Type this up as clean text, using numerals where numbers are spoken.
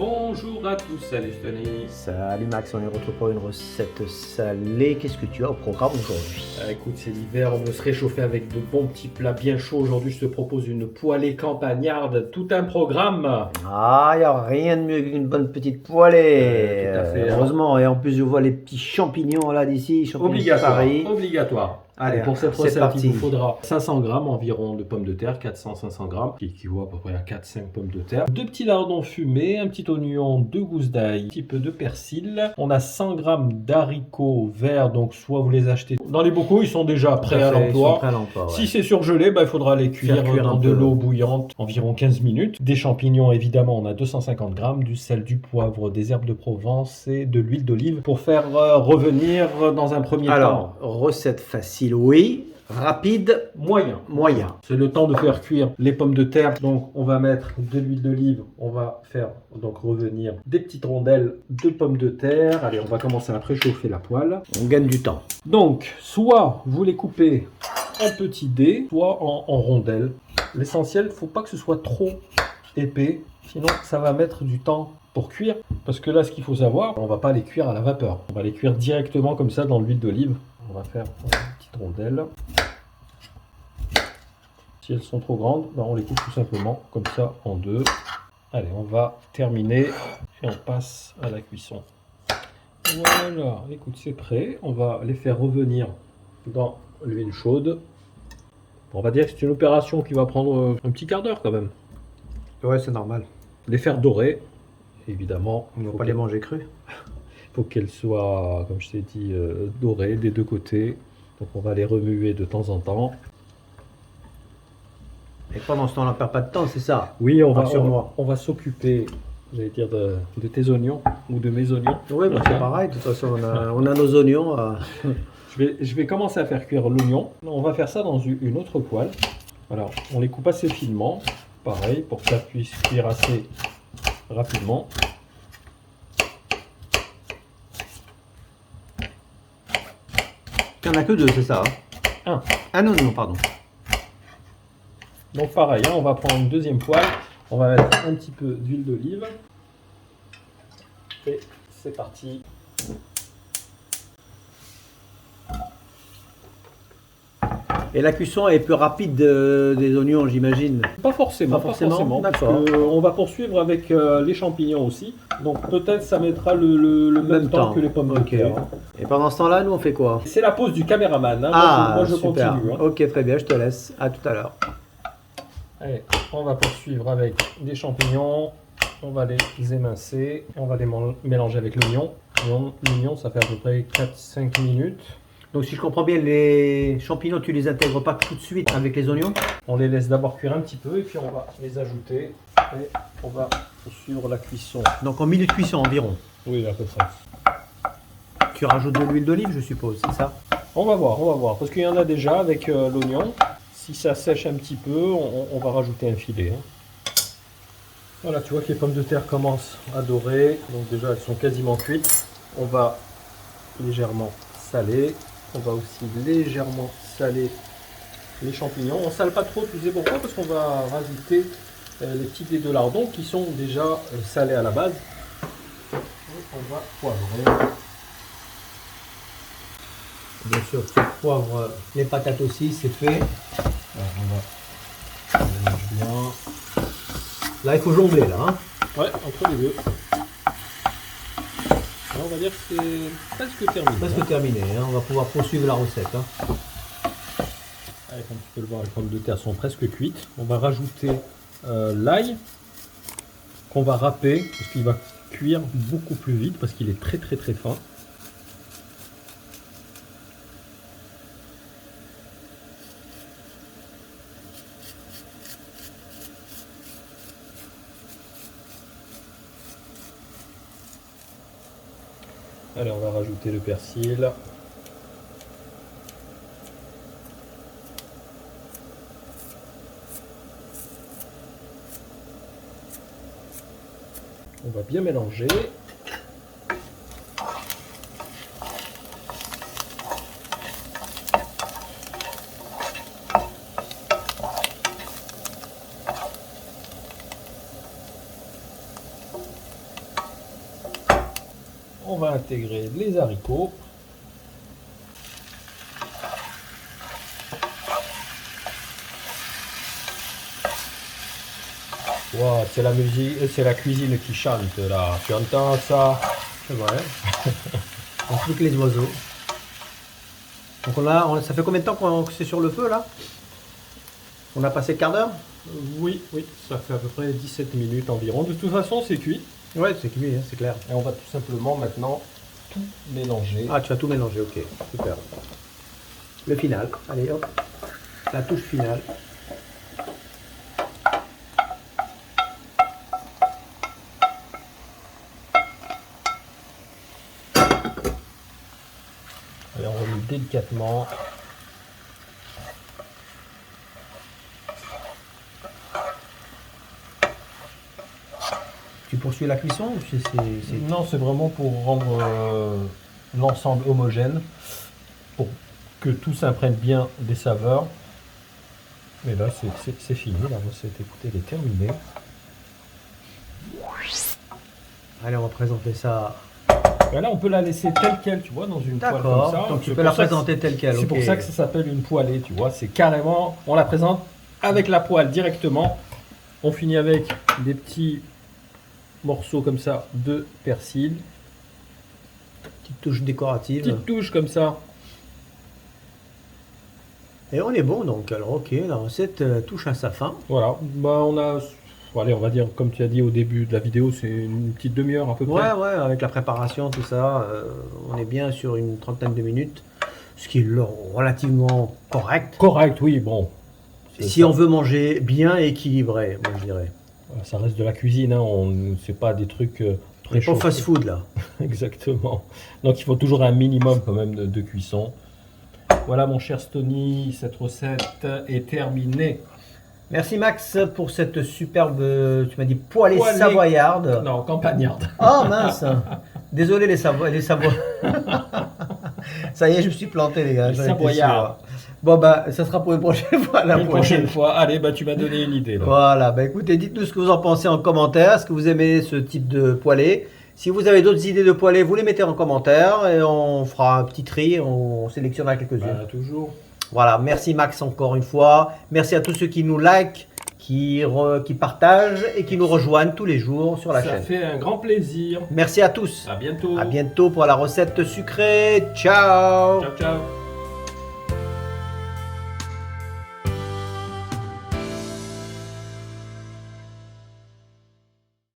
Bonjour à tous, salut Tony. Salut Max, on est retrouvé pour une recette salée. Qu'est-ce que tu as au programme aujourd'hui? Écoute, c'est l'hiver, on veut se réchauffer avec de bons petits plats bien chauds. Aujourd'hui, je te propose une poêlée campagnarde, tout un programme. Ah, il n'y a rien de mieux qu'une bonne petite poêlée. Tout à fait. Heureusement, et en plus je vois les petits champignons là d'ici. Obligatoire, obligatoire. Allez, pour cette recette, parti. il vous faudra 500 grammes environ de pommes de terre, 400-500 grammes, qui équivaut à peu près à 4-5 pommes de terre. 2 petits lardons fumés, un petit oignon, 2 gousses d'ail, un petit peu de persil. On a 100 grammes d'haricots verts, donc soit vous les achetez dans les bocaux, ils sont déjà prêts à l'emploi. Si c'est surgelé, il faudra les cuire dans de l'eau bouillante, environ 15 minutes. Des champignons, évidemment, on a 250 grammes, du sel, du poivre, des herbes de Provence et de l'huile d'olive pour faire revenir dans un premier temps. Alors, recette facile, oui. Rapide, Moyen. C'est le temps de faire cuire les pommes de terre. Donc, on va mettre de l'huile d'olive. On va faire donc revenir des petites rondelles de pommes de terre. Allez, on va commencer à préchauffer la poêle. On gagne du temps. Donc, soit vous les coupez en petits dés, soit en rondelles. L'essentiel, il ne faut pas que ce soit trop épais. Sinon, ça va mettre du temps pour cuire. Parce que là, ce qu'il faut savoir, on ne va pas les cuire à la vapeur. On va les cuire directement comme ça dans l'huile d'olive. On va faire une petite rondelle. Si elles sont trop grandes, on les coupe tout simplement comme ça en deux. Allez, on va terminer et on passe à la cuisson. Voilà, écoute, c'est prêt. On va les faire revenir dans l'huile chaude. On va dire que c'est une opération qui va prendre un petit quart d'heure quand même. Ouais, c'est normal. Les faire dorer, évidemment. On ne va pas les manger crus. Il faut qu'elles soient, comme je t'ai dit, dorées des deux côtés. Donc on va les remuer de temps en temps. Et pendant ce temps, on ne perd pas de temps, c'est ça? Oui, on va s'occuper, j'allais dire, de tes oignons ou de mes oignons. Oui, c'est pareil. De toute façon, on a nos oignons. Je vais commencer à faire cuire l'oignon. On va faire ça dans une autre poêle. Alors, on les coupe assez finement, pareil, pour que ça puisse cuire assez rapidement. Il n'y en a que deux, c'est ça? Un. Ah non, pardon. Donc pareil, on va prendre une deuxième poêle. On va mettre un petit peu d'huile d'olive. Et c'est parti. Et la cuisson est plus rapide des oignons, j'imagine? Pas forcément. Parce on va poursuivre avec les champignons aussi. Donc peut-être ça mettra le même temps que les pommes de terre. Et pendant ce temps-là, nous on fait quoi? C'est la pause du caméraman. Moi je super. Continue. Ok, très bien, je te laisse. À tout à l'heure. Allez, on va poursuivre avec des champignons. On va les émincer. On va les mélanger avec l'oignon. L'oignon, ça fait à peu près 4-5 minutes. Donc si je comprends bien, les champignons, tu les intègres pas tout de suite avec les oignons? On les laisse d'abord cuire un petit peu et puis on va les ajouter et on va poursuivre la cuisson. Donc en minute cuisson environ? Oui, à peu près. Tu rajoutes de l'huile d'olive, je suppose, c'est ça? On va voir, parce qu'il y en a déjà avec l'oignon. Si ça sèche un petit peu, on va rajouter un filet. Voilà, tu vois que les pommes de terre commencent à dorer, donc déjà elles sont quasiment cuites. On va légèrement saler. On va aussi légèrement saler les champignons. On ne sale pas trop, tu sais pourquoi? Parce qu'on va rajouter les petits dés de lardons qui sont déjà salés à la base. Et on va poivrer. Bien sûr, tu poivres les patates aussi, c'est fait. Alors on va mélanger bien. Là, il faut jongler, là. Hein? Ouais, entre les deux. Alors, on va dire que c'est presque terminé. Presque terminé, hein. On va pouvoir poursuivre la recette. Hein. Allez, comme tu peux le voir, les pommes de terre sont presque cuites. On va rajouter l'ail qu'on va râper parce qu'il va cuire beaucoup plus vite parce qu'il est très fin. Allez, on va rajouter le persil. On va bien mélanger. on va intégrer les haricots. Wow, c'est la musique, c'est la cuisine qui chante là. Tu entends ça? C'est vrai. On plus que les oiseaux. Donc ça fait combien de temps que c'est sur le feu là? On a passé le quart d'heure? Oui, oui, ça fait à peu près 17 minutes environ. De toute façon, c'est cuit. Ouais, c'est cuit, hein, c'est clair. Et on va tout simplement maintenant tout mélanger. Ah, tu as tout mélangé, ok, super. Le final, allez hop, la touche finale. Et on remet délicatement. Tu poursuis la cuisson ou Non, c'est vraiment pour rendre l'ensemble homogène, pour que tout s'imprègne bien des saveurs. Mais là, c'est fini, la recette, écoutez, elle est terminée. Allez, on va présenter ça. Et là, on peut la laisser telle qu'elle, tu vois, dans une poêle comme D'accord, ça. donc tu peux la présenter telle qu'elle. C'est pour ça que ça s'appelle une poêlée, tu vois. C'est carrément, on la présente avec la poêle directement. On finit avec des petits morceaux comme ça de persil. Petite touche décorative. Petite touche comme ça. Et on est bon donc. Alors ok, la recette touche à sa fin. Voilà, bah on a, allez, on va dire, comme tu as dit au début de la vidéo, c'est une petite demi-heure à peu près. Ouais, avec la préparation, tout ça, on est bien sur une trentaine de minutes, ce qui est relativement correct. Correct, oui, bon. Si on veut manger bien équilibré, moi je dirais. Ça reste de la cuisine, hein, c'est pas des trucs très Pas chauds. fast food là. Exactement. Donc il faut toujours un minimum quand même de cuisson. Voilà mon cher Stony, cette recette est terminée. Merci Max pour cette superbe, tu m'as dit poêlée savoyarde. Non, campagnarde. Oh mince. Désolé les Savoie. Ça y est, je me suis planté les gars. Les Savoyards. Bon bah ça sera pour une prochaine fois. Une prochaine fois. Allez, bah tu m'as donné une idée là. Voilà, bah écoutez, dites-nous ce que vous en pensez en commentaire. Est-ce que vous aimez ce type de poêlée? Si vous avez d'autres idées de poêlée, vous les mettez en commentaire et on fera un petit tri, on sélectionnera quelques-unes. Bah, toujours. Voilà, merci Max encore une fois. Merci à tous ceux qui nous like, qui partagent et qui nous rejoignent tous les jours sur la chaîne. Ça fait un grand plaisir. Merci à tous. À bientôt. À bientôt pour la recette sucrée. Ciao. Ciao, ciao.